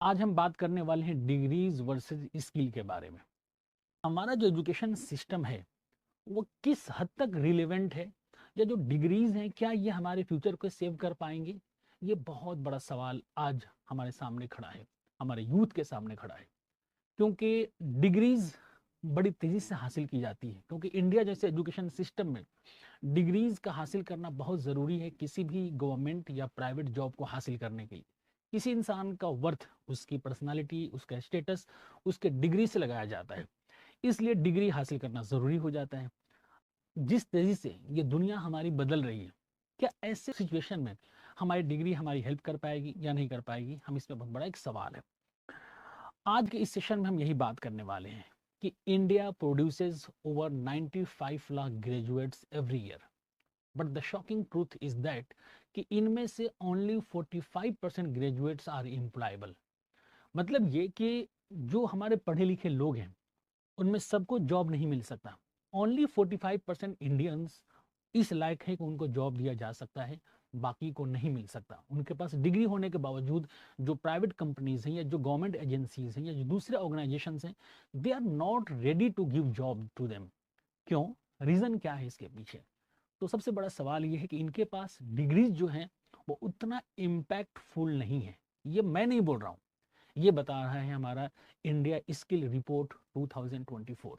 आज हम बात करने वाले हैं डिग्रीज वर्सेस स्किल के बारे में। हमारा जो एजुकेशन सिस्टम है वो किस हद तक रिलेवेंट है, या जो डिग्रीज हैं क्या ये हमारे फ्यूचर को सेव कर पाएंगे। ये बहुत बड़ा सवाल आज हमारे सामने खड़ा है, हमारे यूथ के सामने खड़ा है। क्योंकि डिग्रीज बड़ी तेजी से हासिल की जाती है, क्योंकि इंडिया जैसे एजुकेशन सिस्टम में डिग्रीज का हासिल करना बहुत ज़रूरी है किसी भी गवर्नमेंट या प्राइवेट जॉब को हासिल करने के लिए। किसी इंसान का वर्थ उसकी पर्सनालिटी, उसका स्टेटस उसके डिग्री से लगाया जाता है, इसलिए डिग्री हासिल करना ज़रूरी हो जाता है। जिस तेज़ी से ये दुनिया हमारी बदल रही है, क्या ऐसे सिचुएशन में हमारी डिग्री हमारी हेल्प कर पाएगी या नहीं कर पाएगी, हम इसमें बहुत बड़ा एक सवाल है। आज के इस सेशन में हम यही बात करने वाले हैं कि India produces over 95 lakh graduates every year, but the shocking truth is that कि इनमें से ओनली 45% ग्रेजुएट्स आर एम्प्लॉयबल। मतलब ये कि जो हमारे पढ़े लिखे लोग हैं उनमें सबको जॉब नहीं मिल सकता। ओनली 45% इंडियंस इस लायक है कि उनको जॉब दिया जा सकता है, बाकी को नहीं मिल सकता। उनके पास डिग्री होने के बावजूद जो प्राइवेट कंपनीज हैं या जो गवर्नमेंट एजेंसीज हैं या जो दूसरे ऑर्गेनाइजेशन हैं, they are not ready to give job to them. क्यों? रीज़न क्या है इसके पीछे? तो सबसे बड़ा सवाल ये है कि इनके पास डिग्रीज जो हैं वो उतना इम्पैक्टफुल नहीं है। ये मैं नहीं बोल रहा हूँ, ये बता रहा है हमारा इंडिया स्किल रिपोर्ट 2024।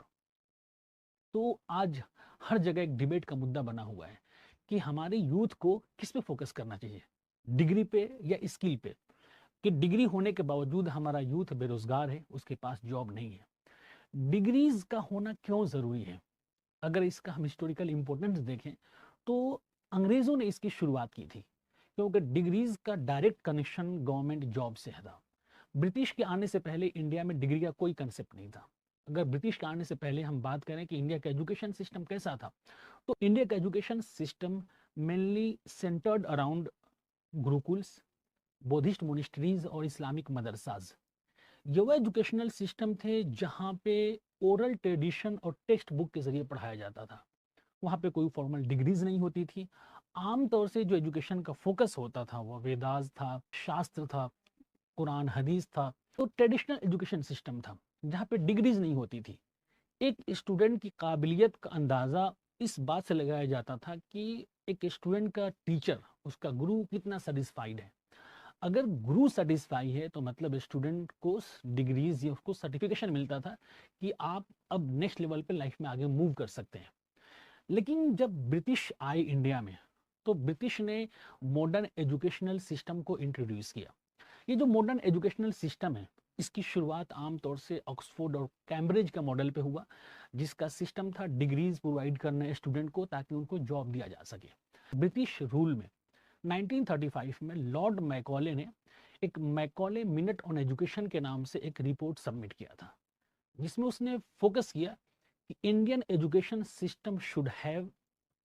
तो आज हर जगह एक डिबेट का मुद्दा बना हुआ है कि हमारे यूथ को किस पे फोकस करना चाहिए, डिग्री पे या स्किल पे। कि डिग्री होने के बावजूद हमारा यूथ बेरोजगार है, उसके पास जॉब नहीं है। डिग्रीज का होना क्यों ज़रूरी है? अगर इसका हम हिस्टोरिकल इम्पोर्टेंस देखें तो अंग्रेज़ों ने इसकी शुरुआत की थी, क्योंकि डिग्रीज का डायरेक्ट कनेक्शन गवर्नमेंट जॉब से था। ब्रिटिश के आने से पहले इंडिया में डिग्री का कोई कंसेप्ट नहीं था। अगर ब्रिटिश के आने से पहले हम बात करें कि इंडिया का एजुकेशन सिस्टम कैसा था, तो इंडिया का education system mainly centred around gurukuls, Buddhist मोनिस्ट्रीज और इस्लामिक मदरसाज। ये वो एजुकेशनल सिस्टम थे जहाँ पे ओरल ट्रेडिशन और टेक्स्ट बुक के जरिए पढ़ाया जाता था। वहाँ पे कोई फॉर्मल डिग्रीज नहीं होती थी। आमतौर से जो एजुकेशन का फोकस होता था वो वेदास था, शास्त्र था, कुरान हदीस था। तो ट्रेडिशनल एजुकेशन सिस्टम था जहाँ पे डिग्रीज नहीं होती थी। एक स्टूडेंट की काबिलियत का अंदाज़ा इस बात से लगाया जाता था कि एक स्टूडेंट का टीचर, उसका गुरु कितना सेटिस्फाइड है। अगर गुरु सेटिस्फाई है तो मतलब स्टूडेंट को डिग्रीज या उसको सर्टिफिकेशन मिलता था कि आप अब नेक्स्ट लेवल पे लाइफ में आगे मूव कर सकते हैं। लेकिन जब ब्रिटिश आए इंडिया में, तो ब्रिटिश ने मॉडर्न एजुकेशनल सिस्टम को इंट्रोड्यूस किया। ये जो मॉडर्न एजुकेशनल सिस्टम है, इसकी शुरुआत आमतौर से ऑक्सफोर्ड और कैम्ब्रिज का मॉडल पे हुआ, जिसका सिस्टम था डिग्रीज प्रोवाइड करना स्टूडेंट को ताकि उनको जॉब दिया जा सके। ब्रिटिश रूल में 1935 में लॉर्ड मैकॉले ने एक मैकॉले मिनट ऑन एजुकेशन के नाम से एक रिपोर्ट सबमिट किया था, जिसमें उसने फोकस किया कि Indian education system should have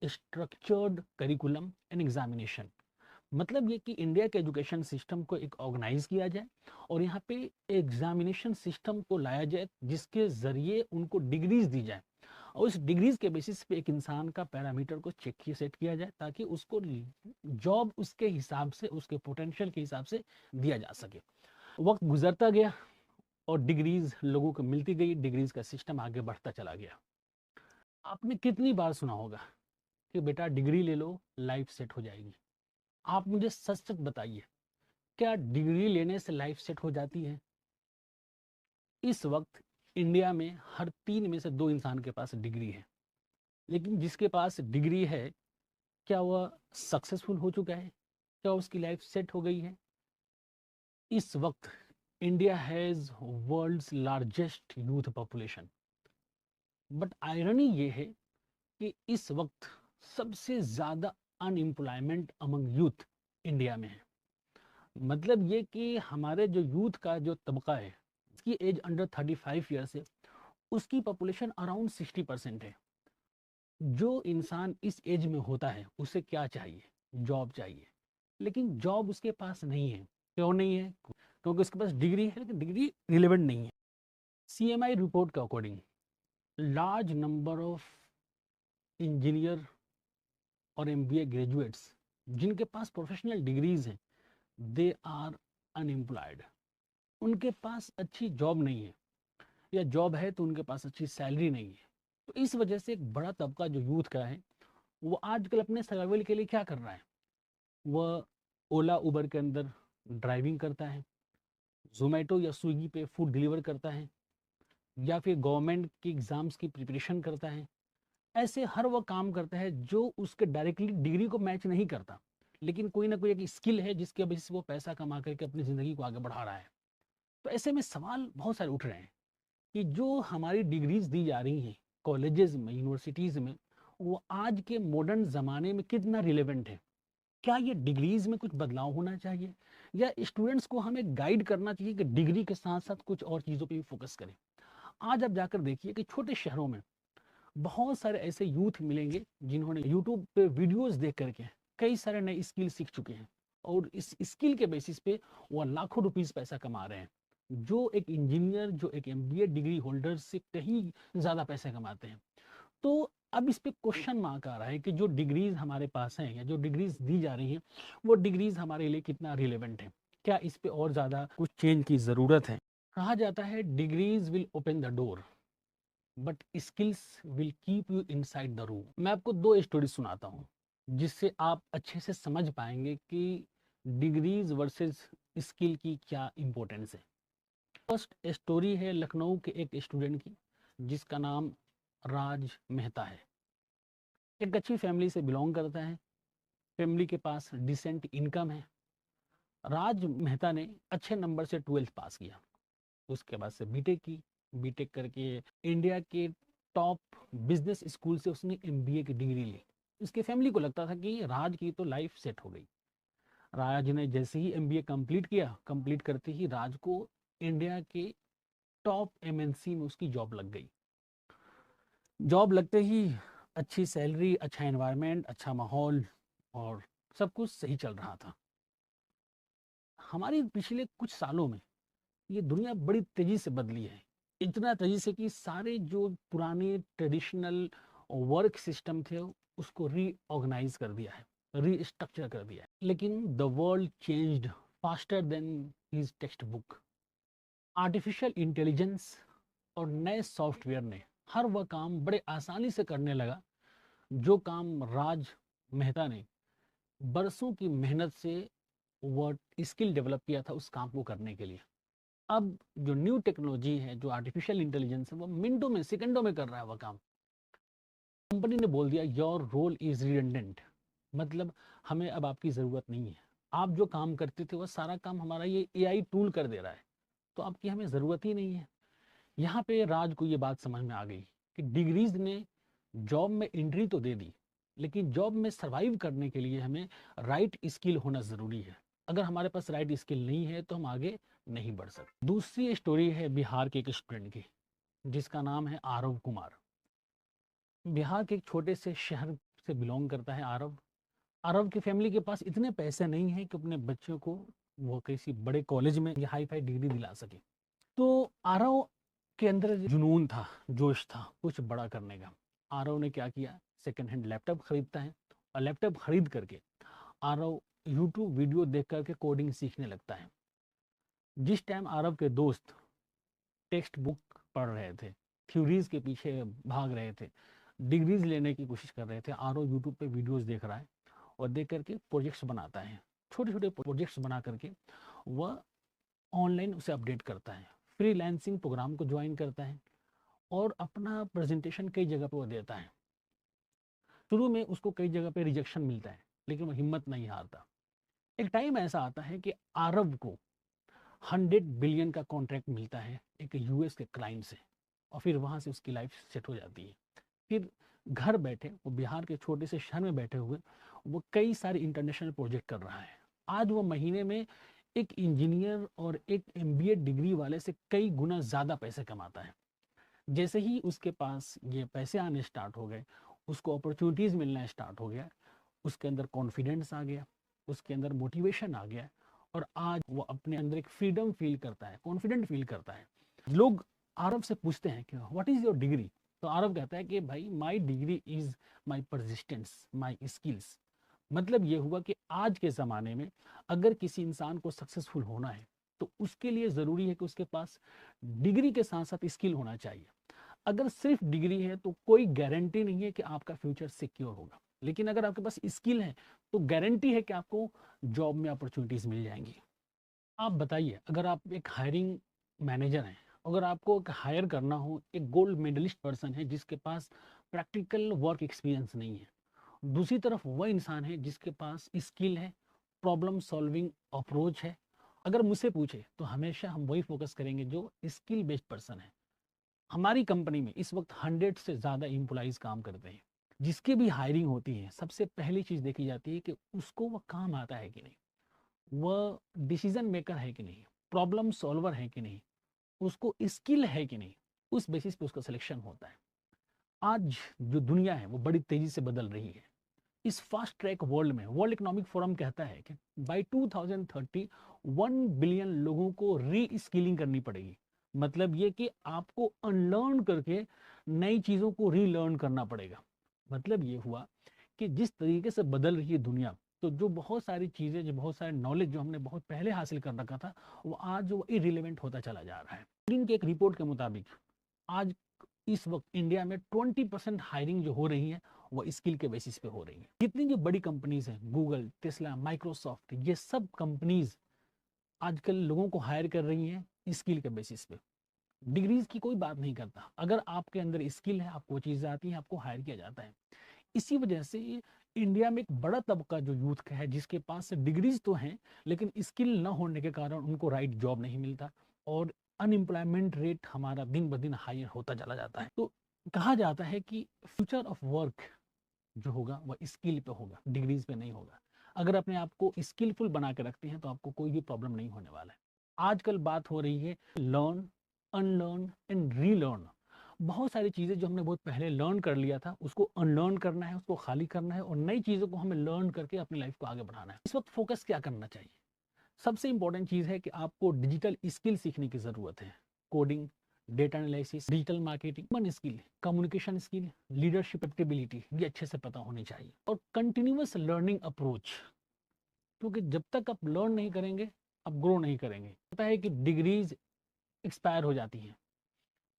structured curriculum and examination. मतलब ये कि इंडिया के एजुकेशन सिस्टम को एक ऑर्गेनाइज किया जाए और यहाँ पे एग्जामिनेशन सिस्टम को लाया जाए जिसके जरिए उनको डिग्रीज दी जाए, और इस डिग्रीज के बेसिस पे एक इंसान का पैरामीटर को चेक सेट किया जाए ताकि उसको जॉब उसके हिसाब से, उसके पोटेंशियल के हिसाब से दिया जा सके। वक्त गुजरता गया और डिग्रीज लोगों को मिलती गई, डिग्रीज का सिस्टम आगे बढ़ता चला गया। आपने कितनी बार सुना होगा कि बेटा डिग्री ले लो लाइफ सेट हो जाएगी। आप मुझे सच सच बताइए, क्या डिग्री लेने से लाइफ सेट हो जाती है? इस वक्त इंडिया में हर 3 में से 2 इंसान के पास डिग्री है। लेकिन जिसके पास डिग्री है, क्या वह सक्सेसफुल हो चुका है? क्या उसकी लाइफ सेट हो गई है? इस वक्त India has world's largest youth population, but irony ये है कि इस वक्त सबसे ज़्यादा अनएम्प्लॉयमेंट अमंग यूथ इंडिया में है। मतलब ये कि हमारे जो यूथ का जो तबका है, इसकी एज अंडर 35 ईयर्स है, उसकी पॉपुलेशन अराउंड 60% है। जो इंसान इस एज में होता है उसे क्या चाहिए? जॉब चाहिए। लेकिन जॉब उसके पास नहीं है। क्यों नहीं है? क्योंकि उसके पास डिग्री है लेकिन डिग्री रिलेवेंट नहीं है। सीएमआई रिपोर्ट के according large number of engineer और एमबीए ग्रेजुएट्स जिनके पास प्रोफेशनल डिग्रीज हैं, दे आर अनएम्प्लॉयड। उनके पास अच्छी जॉब नहीं है, या जॉब है तो उनके पास अच्छी सैलरी नहीं है। तो इस वजह से एक बड़ा तबका जो यूथ का है, वो आजकल अपने सर्वाइवल के लिए क्या कर रहा है, वह ओला उबर के अंदर ड्राइविंग करता है, जोमेटो या स्विगी पे फूड डिलीवर करता है, या फिर गवर्नमेंट की एग्ज़ाम्स की प्रिपरेशन करता है। ऐसे हर वो काम करता है जो उसके डायरेक्टली डिग्री को मैच नहीं करता, लेकिन कोई ना कोई एक स्किल है जिसकी वजह से वो पैसा कमा करके अपनी ज़िंदगी को आगे बढ़ा रहा है। तो ऐसे में सवाल बहुत सारे उठ रहे हैं कि जो हमारी डिग्रीज दी जा रही हैं कॉलेजेस में, यूनिवर्सिटीज़ में, वो आज के मॉडर्न ज़माने में कितना रिलेवेंट है। क्या ये डिग्रीज में कुछ बदलाव होना चाहिए, या स्टूडेंट्स को हमें गाइड करना चाहिए कि डिग्री के साथ साथ कुछ और चीज़ों पे भी फोकस करें। आज आप जाकर देखिए कि छोटे शहरों में बहुत सारे ऐसे यूथ मिलेंगे जिन्होंने यूट्यूब पे वीडियोस देख करके कई सारे नए स्किल सीख चुके हैं, और इस स्किल के बेसिस पे वो लाखों रुपीस पैसा कमा रहे हैं, जो एक इंजीनियर, जो एक एमबीए डिग्री होल्डर से कहीं ज़्यादा पैसे कमाते हैं। तो अब इस पे क्वेश्चन मार्क आ रहा है कि जो डिग्रीज हमारे पास हैं, या जो डिग्रीज दी जा रही हैं, वो डिग्रीज हमारे लिए कितना रिलेवेंट है, क्या इस पे और ज़्यादा कुछ चेंज की ज़रूरत है। कहा जाता है degrees will open the door, but skills will keep you inside the room. मैं आपको दो स्टोरी सुनाता हूँ जिससे आप अच्छे से समझ पाएंगे कि डिग्रीज वर्सेस स्किल की क्या इंपॉर्टेंस है। फर्स्ट स्टोरी है लखनऊ के एक स्टूडेंट की, जिसका नाम राज मेहता है। एक अच्छी फैमिली से बिलोंग करता है, फैमिली के पास डिसेंट इनकम है। राज मेहता ने अच्छे नंबर से 12th पास किया, उसके बाद से बीटेक की। बीटेक करके इंडिया के टॉप बिजनेस स्कूल से उसने एमबीए की डिग्री ली। उसकी फैमिली को लगता था कि राज की तो लाइफ सेट हो गई। राज ने जैसे ही एमबीए कंप्लीट किया, कंप्लीट करते ही राज को इंडिया के टॉप एमएनसी में उसकी जॉब लग गई। जॉब लगते ही अच्छी सैलरी, अच्छा एनवायरनमेंट, अच्छा माहौल, और सब कुछ सही चल रहा था। हमारी पिछले कुछ सालों में ये दुनिया बड़ी तेजी से बदली है, इतना तेजी से कि सारे जो पुराने ट्रेडिशनल वर्क सिस्टम थे उसको रीऑर्गेनाइज कर दिया है, रीस्ट्रक्चर कर दिया है। लेकिन the world changed faster than his text book. Artificial intelligence और नए सॉफ्टवेयर ने हर वह काम बड़े आसानी से करने लगा जो काम राज मेहता ने बरसों की मेहनत से वह स्किल डेवलप किया था उस काम को करने के लिए। अब जो न्यू टेक्नोलॉजी है, जो आर्टिफिशियल इंटेलिजेंस है, वो मिनटों में, सेकंडों में कर रहा है वह काम। कंपनी ने बोल दिया योर रोल इज रिडंडेंट, मतलब हमें अब आपकी ज़रूरत नहीं है। आप जो काम करते थे वह सारा काम हमारा ये एआई टूल कर दे रहा है, तो आपकी हमें ज़रूरत ही नहीं है। यहाँ पे राज को ये बात समझ में आ गई कि डिग्रीज ने जॉब में एंट्री तो दे दी, लेकिन जॉब में सरवाइव करने के लिए हमें राइट स्किल होना ज़रूरी है। अगर हमारे पास राइट स्किल नहीं है तो हम आगे नहीं बढ़ सकते। दूसरी स्टोरी है बिहार के एक स्टूडेंट की, जिसका नाम है आरव कुमार। बिहार के एक छोटे से शहर से बिलोंग करता है आरव। आरव की फैमिली के पास इतने पैसे नहीं है कि अपने बच्चों को वो किसी बड़े कॉलेज में या हाई फाई डिग्री दिला सके। तो आरव के अंदर जुनून था, जोश था कुछ बड़ा करने का। आरव ने क्या किया, सेकंड हैंड लैपटॉप खरीदता है, और लैपटॉप खरीद करके आरव यूट्यूब वीडियो देख करके कोडिंग सीखने लगता है। जिस टाइम आरव के दोस्त टेक्स्ट बुक पढ़ रहे थे, थ्योरीज के पीछे भाग रहे थे, डिग्रीज लेने की कोशिश कर रहे थे, आरव यूट्यूब पे वीडियोस देख रहा है, और देख करके प्रोजेक्ट्स बनाता है। छोटे छोटे प्रोजेक्ट्स बना करके वह ऑनलाइन उसे अपडेट करता है, फ्रीलांसिंग प्रोग्राम को ज्वाइन करता है, और अपना प्रेजेंटेशन कई जगह पे वो देता है। शुरू में उसको कई जगह पे रिजेक्शन मिलता है, लेकिन वो हिम्मत नहीं हारता। एक टाइम ऐसा आता है कि आरव को 100 बिलियन का कॉन्ट्रैक्ट मिलता है एक यूएस के क्लाइंट से, और फिर वहाँ से उसकी लाइफ सेट हो जाती है। फिर घर बैठे, वो बिहार के छोटे से शहर में बैठे हुए, वो कई सारे इंटरनेशनल प्रोजेक्ट कर रहा है। आज वो महीने में एक इंजीनियर और एक एमबीए डिग्री वाले से कई गुना ज़्यादा पैसे कमाता है। जैसे ही उसके पास ये पैसे आने स्टार्ट हो गए, उसको अपॉर्चुनिटीज़ मिलना स्टार्ट हो गया, उसके अंदर कॉन्फिडेंस आ गया, उसके अंदर मोटिवेशन आ गया, और आज वो अपने अंदर एक फ्रीडम फील करता है, कॉन्फिडेंट फील करता है। लोग आरव से पूछते हैं कि व्हाट इज़ योर डिग्री, तो आरव कहता है कि भाई my degree is my persistence, my skills. मतलब ये हुआ कि आज के ज़माने में अगर किसी इंसान को सक्सेसफुल होना है तो उसके लिए ज़रूरी है कि उसके पास डिग्री के साथ साथ स्किल होना चाहिए। अगर सिर्फ डिग्री है तो कोई गारंटी नहीं है कि आपका फ्यूचर सिक्योर होगा, लेकिन अगर आपके पास स्किल है तो गारंटी है कि आपको जॉब में अपॉर्चुनिटीज़ मिल जाएंगी। आप बताइए, अगर आप एक हायरिंग मैनेजर हैं, अगर आपको एक हायर करना हो एक गोल्ड मेडलिस्ट पर्सन है जिसके पास प्रैक्टिकल वर्क एक्सपीरियंस नहीं है, दूसरी तरफ वह इंसान है जिसके पास स्किल है, प्रॉब्लम सॉल्विंग अप्रोच है, अगर मुझसे पूछे तो हमेशा हम वही फोकस करेंगे जो स्किल बेस्ड पर्सन है। हमारी कंपनी में इस वक्त 100 से ज़्यादा एम्प्लॉइज़ काम करते हैं। जिसकी भी हायरिंग होती है सबसे पहली चीज़ देखी जाती है कि उसको वह काम आता है कि नहीं, वह डिसीजन मेकर है कि नहीं, प्रॉब्लम सॉल्वर है कि नहीं, उसको स्किल है कि नहीं, उस बेसिस पे उसका सिलेक्शन होता है। आज जो दुनिया है वो बड़ी तेजी से बदल रही है। इस फास्ट ट्रैक वर्ल्ड में वर्ल्ड इकोनॉमिक फोरम कहता है कि बाय 2030 1 बिलियन लोगों को री स्किलिंग करनी पड़ेगी। मतलब ये कि आपको अनलर्न करके नई चीज़ों को रीलर्न करना पड़ेगा। मतलब ये हुआ कि जिस तरीके से बदल रही है दुनिया, तो जो बहुत सारी चीज़ें, जो बहुत सारे नॉलेज जो हमने बहुत पहले हासिल कर रखा था, वो आज वो इरिलेवेंट होता चला जा रहा है। इनके एक रिपोर्ट के मुताबिक आज इस वक्त इंडिया में 20% हायरिंग जो हो रही है वो स्किल के बेसिस पे हो रही है। जितनी जो बड़ी कंपनीज हैं, गूगल, टेस्ला, माइक्रोसॉफ्ट, ये सब कंपनीज आजकल लोगों को हायर कर रही हैं स्किल के बेसिस पे। डिग्रीज की कोई बात नहीं करता, अगर आपके अंदर स्किल है, आपको चीज़ें आती हैं, आपको हायर किया जाता है। इसी वजह से इंडिया में एक बड़ा तबका जो यूथ का है जिसके पास डिग्रीज तो हैं लेकिन स्किल न होने के कारण उनको राइट जॉब नहीं मिलता और अनएम्प्लॉयमेंट रेट हमारा दिन ब दिन हायर होता चला जाता है। तो कहा जाता है कि फ्यूचर ऑफ वर्क जो होगा वह स्किल पे होगा, डिग्रीज पे नहीं होगा। अगर अपने आप को स्किलफुल बना के रखते हैं तो आपको कोई भी प्रॉब्लम नहीं होने वाला है। आजकल बात हो रही है लर्न, अनलर्न एंड रीलर्न। बहुत सारी चीज़ें जो हमने बहुत पहले लर्न कर लिया था उसको अनलर्न करना है, उसको खाली करना है और नई चीज़ों को हमें लर्न करके अपनी लाइफ को आगे बढ़ाना है। इस वक्त फोकस क्या करना चाहिए? सबसे इंपॉर्टेंट चीज़ है कि आपको डिजिटल स्किल सीखने की ज़रूरत है। Coding, data analysis, digital marketing, human skill, communication skill, leadership ability, ये अच्छे से पता होनी चाहिए। और कंटिन्यूअस लर्निंग अप्रोच, क्योंकि जब तक आप लर्न नहीं करेंगे आप ग्रो नहीं करेंगे। पता है कि डिग्रीज एक्सपायर हो जाती हैं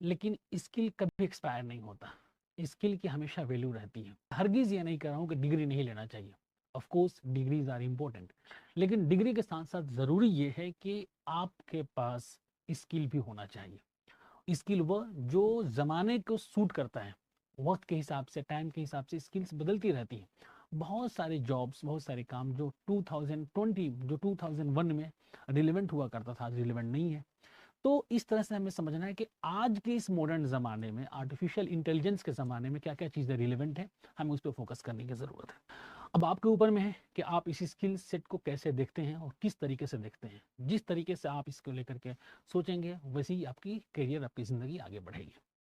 लेकिन स्किल कभी एक्सपायर नहीं होता। स्किल की हमेशा वैल्यू रहती है। हरगिज़ ये नहीं कह रहा हूँ कि डिग्री नहीं लेना चाहिए, of course degrees are important, लेकिन डिग्री के साथ साथ ज़रूरी ये है कि आपके पास स्किल भी होना चाहिए। स्किल वह जो ज़माने को सूट करता है, वक्त के हिसाब से, टाइम के हिसाब से स्किल्स बदलती रहती हैं। बहुत सारे जॉब्स, बहुत सारे काम जो 2020 जो 2001 में रिलेवेंट हुआ करता था आज रिलेवेंट नहीं है। तो इस तरह से हमें समझना है कि आज के इस मॉडर्न ज़माने में, आर्टिफिशियल इंटेलिजेंस के ज़माने में क्या क्या चीज़ें रिलेवेंट है, हमें उस पर फोकस करने की ज़रूरत है। अब आपके ऊपर में है कि आप इस स्किल सेट को कैसे देखते हैं और किस तरीके से देखते हैं। जिस तरीके से आप इसको लेकर के सोचेंगे वैसे ही आपकी करियर, आपकी ज़िंदगी आगे बढ़ेगी।